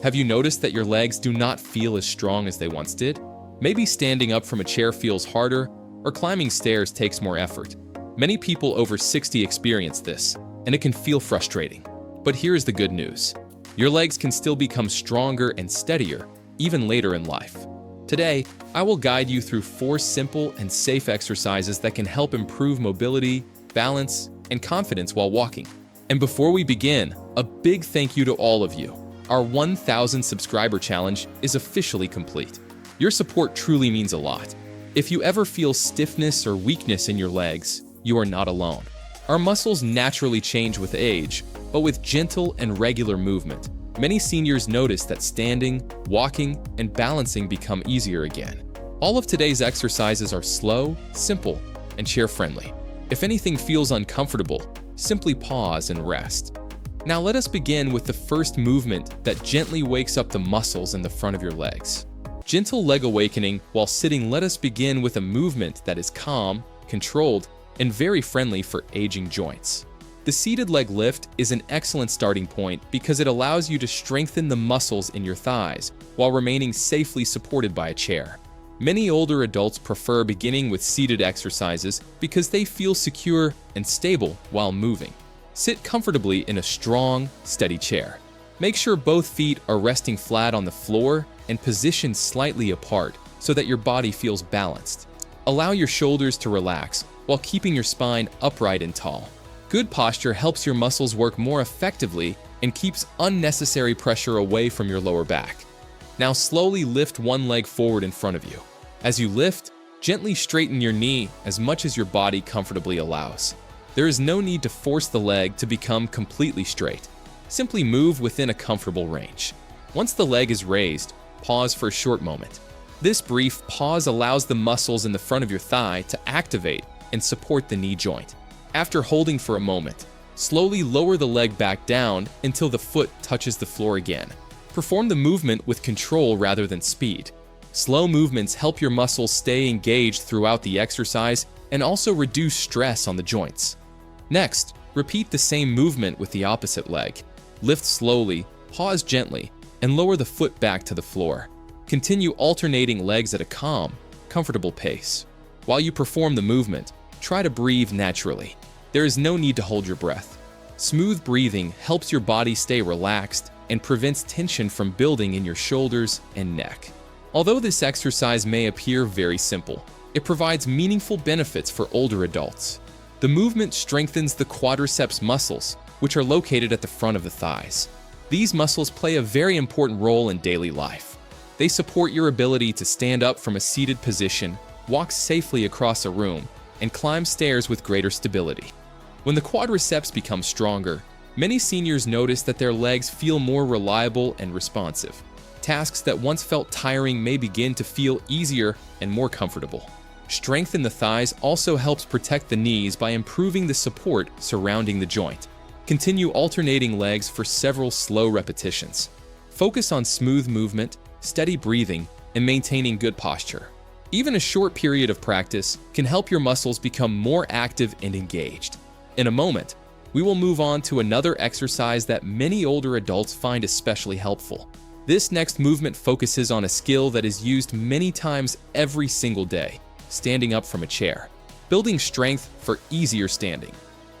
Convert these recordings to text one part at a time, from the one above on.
Have you noticed that your legs do not feel as strong as they once did? Maybe standing up from a chair feels harder, or climbing stairs takes more effort. Many people over 60 experience this, and it can feel frustrating. But here's the good news. Your legs can still become stronger and steadier, even later in life. Today, I will guide you through 4 simple and safe exercises that can help improve mobility, balance, and confidence while walking. And before we begin, a big thank you to all of you. Our 1,000 subscriber challenge is officially complete. Your support truly means a lot. If you ever feel stiffness or weakness in your legs, you are not alone. Our muscles naturally change with age, but with gentle and regular movement, many seniors notice that standing, walking, and balancing become easier again. All of today's exercises are slow, simple, and chair-friendly. If anything feels uncomfortable, simply pause and rest. Now let us begin with the first movement that gently wakes up the muscles in the front of your legs. Gentle leg awakening while sitting. Let us begin with a movement that is calm, controlled, and very friendly for aging joints. The seated leg lift is an excellent starting point because it allows you to strengthen the muscles in your thighs while remaining safely supported by a chair. Many older adults prefer beginning with seated exercises because they feel secure and stable while moving. Sit comfortably in a strong, steady chair. Make sure both feet are resting flat on the floor and positioned slightly apart so that your body feels balanced. Allow your shoulders to relax while keeping your spine upright and tall. Good posture helps your muscles work more effectively and keeps unnecessary pressure away from your lower back. Now slowly lift one leg forward in front of you. As you lift, gently straighten your knee as much as your body comfortably allows. There is no need to force the leg to become completely straight. Simply move within a comfortable range. Once the leg is raised, pause for a short moment. This brief pause allows the muscles in the front of your thigh to activate and support the knee joint. After holding for a moment, slowly lower the leg back down until the foot touches the floor again. Perform the movement with control rather than speed. Slow movements help your muscles stay engaged throughout the exercise and also reduce stress on the joints. Next, repeat the same movement with the opposite leg. Lift slowly, pause gently, and lower the foot back to the floor. Continue alternating legs at a calm, comfortable pace. While you perform the movement, try to breathe naturally. There is no need to hold your breath. Smooth breathing helps your body stay relaxed and prevents tension from building in your shoulders and neck. Although this exercise may appear very simple, it provides meaningful benefits for older adults. The movement strengthens the quadriceps muscles, which are located at the front of the thighs. These muscles play a very important role in daily life. They support your ability to stand up from a seated position, walk safely across a room, and climb stairs with greater stability. When the quadriceps become stronger, many seniors notice that their legs feel more reliable and responsive. Tasks that once felt tiring may begin to feel easier and more comfortable. Strength in the thighs also helps protect the knees by improving the support surrounding the joint. Continue alternating legs for several slow repetitions. Focus on smooth movement, steady breathing, and maintaining good posture. Even a short period of practice can help your muscles become more active and engaged. In a moment, we will move on to another exercise that many older adults find especially helpful. This next movement focuses on a skill that is used many times every single day: standing up from a chair, building strength for easier standing.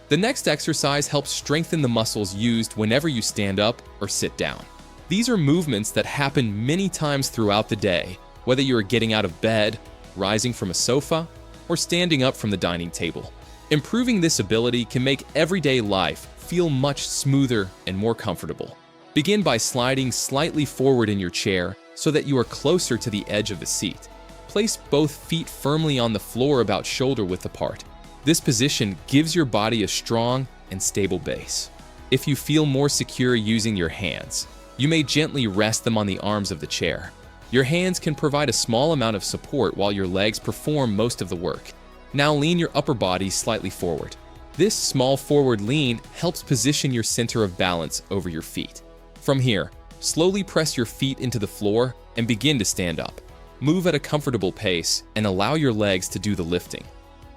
The next exercise helps strengthen the muscles used whenever you stand up or sit down. These are movements that happen many times throughout the day, whether you are getting out of bed, rising from a sofa, or standing up from the dining table. Improving this ability can make everyday life feel much smoother and more comfortable. Begin by sliding slightly forward in your chair so that you are closer to the edge of the seat. Place both feet firmly on the floor about shoulder width apart. This position gives your body a strong and stable base. If you feel more secure using your hands, you may gently rest them on the arms of the chair. Your hands can provide a small amount of support while your legs perform most of the work. Now lean your upper body slightly forward. This small forward lean helps position your center of balance over your feet. From here, slowly press your feet into the floor and begin to stand up. Move at a comfortable pace and allow your legs to do the lifting.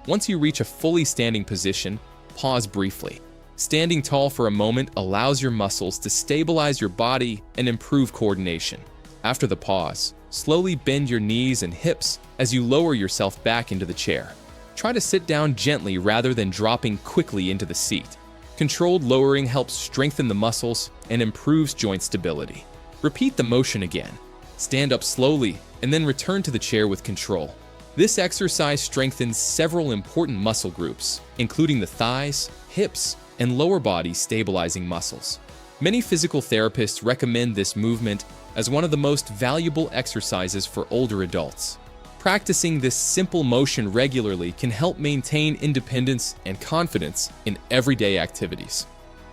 Once you reach a fully standing position, pause briefly. Standing tall for a moment allows your muscles to stabilize your body and improve coordination. After the pause, slowly bend your knees and hips as you lower yourself back into the chair. Try to sit down gently rather than dropping quickly into the seat. Controlled lowering helps strengthen the muscles and improves joint stability. Repeat the motion again. Stand up slowly and then return to the chair with control. This exercise strengthens several important muscle groups, including the thighs, hips, and lower body stabilizing muscles. Many physical therapists recommend this movement as one of the most valuable exercises for older adults. Practicing this simple motion regularly can help maintain independence and confidence in everyday activities.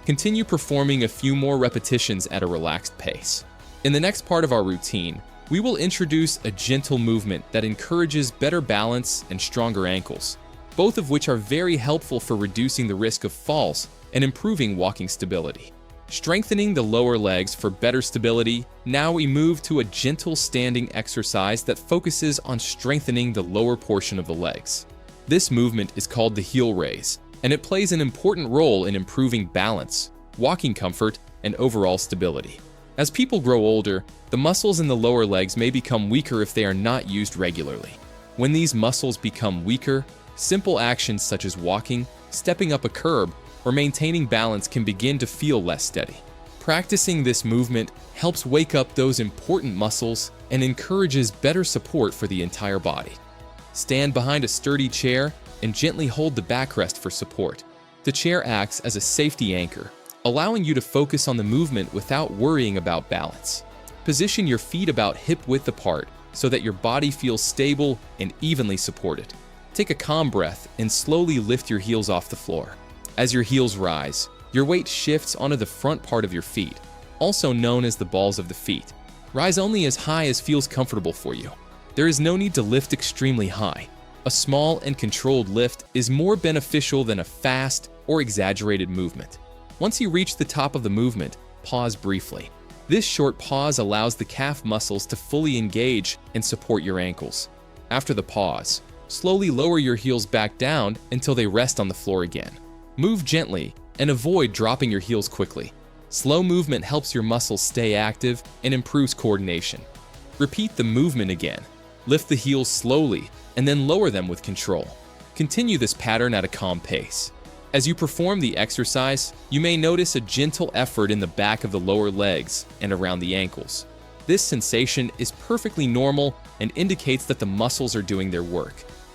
Continue performing a few more repetitions at a relaxed pace. In the next part of our routine, we will introduce a gentle movement that encourages better balance and stronger ankles, both of which are very helpful for reducing the risk of falls and improving walking stability. Strengthening the lower legs for better stability, now we move to a gentle standing exercise that focuses on strengthening the lower portion of the legs. This movement is called the heel raise, and it plays an important role in improving balance, walking comfort, and overall stability. As people grow older, the muscles in the lower legs may become weaker if they are not used regularly. When these muscles become weaker, simple actions such as walking, stepping up a curb, or maintaining balance can begin to feel less steady. Practicing this movement helps wake up those important muscles and encourages better support for the entire body. Stand behind a sturdy chair and gently hold the backrest for support. The chair acts as a safety anchor, allowing you to focus on the movement without worrying about balance. Position your feet about hip-width apart so that your body feels stable and evenly supported. Take a calm breath and slowly lift your heels off the floor. As your heels rise, your weight shifts onto the front part of your feet, also known as the balls of the feet. Rise only as high as feels comfortable for you. There is no need to lift extremely high. A small and controlled lift is more beneficial than a fast or exaggerated movement. Once you reach the top of the movement, pause briefly. This short pause allows the calf muscles to fully engage and support your ankles. After the pause, slowly lower your heels back down until they rest on the floor again. Move gently and avoid dropping your heels quickly. Slow movement helps your muscles stay active and improves coordination. Repeat the movement again. Lift the heels slowly and then lower them with control. Continue this pattern at a calm pace. As you perform the exercise, you may notice a gentle effort in the back of the lower legs and around the ankles. This sensation is perfectly normal and indicates that the muscles are doing their work.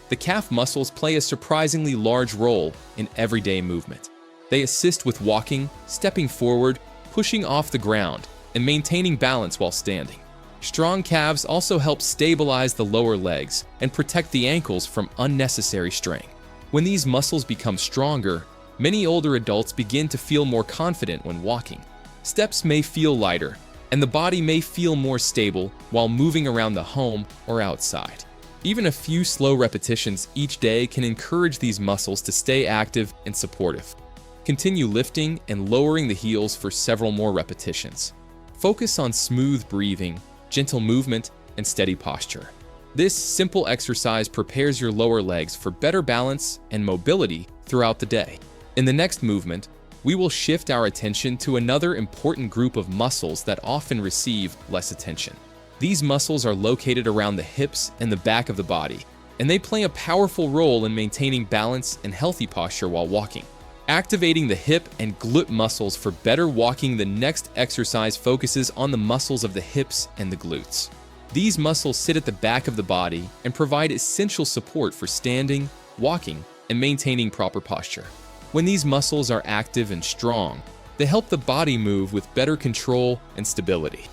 The calf muscles play a surprisingly large role in everyday movement. They assist with walking, stepping forward, pushing off the ground, and maintaining balance while standing. Strong calves also help stabilize the lower legs and protect the ankles from unnecessary strain. When these muscles become stronger, many older adults begin to feel more confident when walking. Steps may feel lighter, and the body may feel more stable while moving around the home or outside. Even a few slow repetitions each day can encourage these muscles to stay active and supportive. Continue lifting and lowering the heels for several more repetitions. Focus on smooth breathing, gentle movement, and steady posture. This simple exercise prepares your lower legs for better balance and mobility throughout the day. In the next movement, we will shift our attention to another important group of muscles that often receive less attention. These muscles are located around the hips and the back of the body, and they play a powerful role in maintaining balance and healthy posture while walking. Activating the hip and glute muscles for better walking, the next exercise focuses on the muscles of the hips and the glutes. These muscles sit at the back of the body and provide essential support for standing, walking, and maintaining proper posture. When these muscles are active and strong, they help the body move with better control and stability.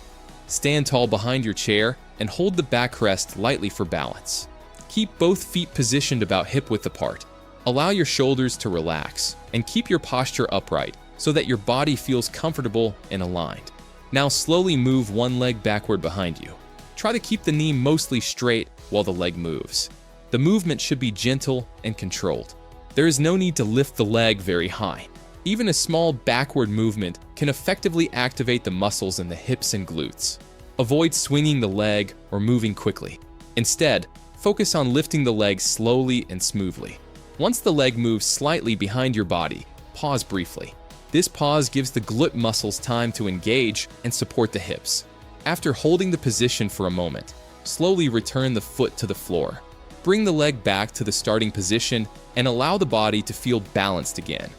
Stand tall behind your chair and hold the backrest lightly for balance. Keep both feet positioned about hip-width apart. Allow your shoulders to relax and keep your posture upright so that your body feels comfortable and aligned. Now slowly move one leg backward behind you. Try to keep the knee mostly straight while the leg moves. The movement should be gentle and controlled. There is no need to lift the leg very high. Even a small backward movement can effectively activate the muscles in the hips and glutes. Avoid swinging the leg or moving quickly. Instead, focus on lifting the leg slowly and smoothly. Once the leg moves slightly behind your body, pause briefly. This pause gives the glute muscles time to engage and support the hips. After holding the position for a moment, slowly return the foot to the floor. Bring the leg back to the starting position and allow the body to feel balanced again.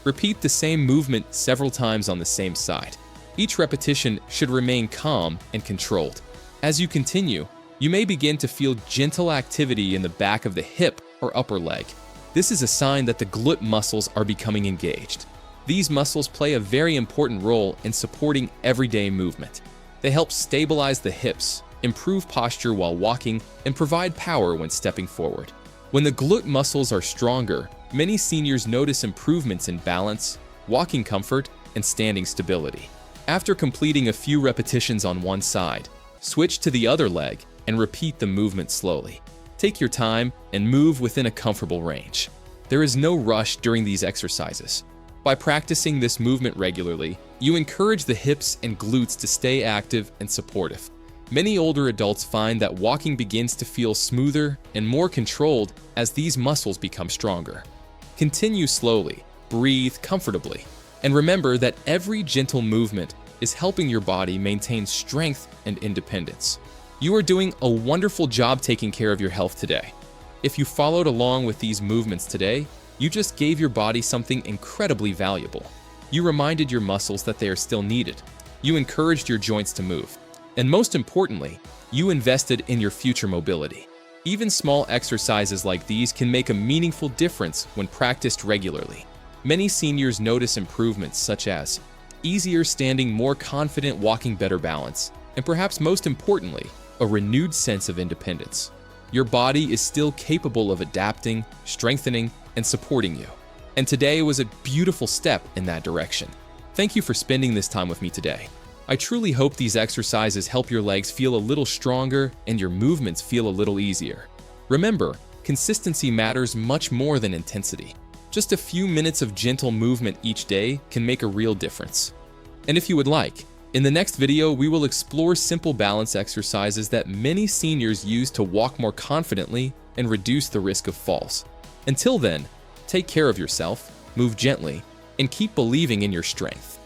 Repeat the same movement several times on the same side. Each repetition should remain calm and controlled. As you continue, you may begin to feel gentle activity in the back of the hip or upper leg. This is a sign that the glute muscles are becoming engaged. These muscles play a very important role in supporting everyday movement. They help stabilize the hips, improve posture while walking, and provide power when stepping forward. When the glute muscles are stronger, many seniors notice improvements in balance, walking comfort, and standing stability. After completing a few repetitions on one side, switch to the other leg and repeat the movement slowly. Take your time and move within a comfortable range. There is no rush during these exercises. By practicing this movement regularly, you encourage the hips and glutes to stay active and supportive. Many older adults find that walking begins to feel smoother and more controlled as these muscles become stronger. Continue slowly, breathe comfortably, and remember that every gentle movement is helping your body maintain strength and independence. You are doing a wonderful job taking care of your health today. If you followed along with these movements today, you just gave your body something incredibly valuable. You reminded your muscles that they are still needed. You encouraged your joints to move. And most importantly, you invested in your future mobility. Even small exercises like these can make a meaningful difference when practiced regularly. Many seniors notice improvements such as easier standing, more confident walking, better balance, and perhaps most importantly, a renewed sense of independence. Your body is still capable of adapting, strengthening, and supporting you. And today was a beautiful step in that direction. Thank you for spending this time with me today. I truly hope these exercises help your legs feel a little stronger and your movements feel a little easier. Remember, consistency matters much more than intensity. Just a few minutes of gentle movement each day can make a real difference. And if you would like, in the next video, we will explore simple balance exercises that many seniors use to walk more confidently and reduce the risk of falls. Until then, take care of yourself, move gently, and keep believing in your strength.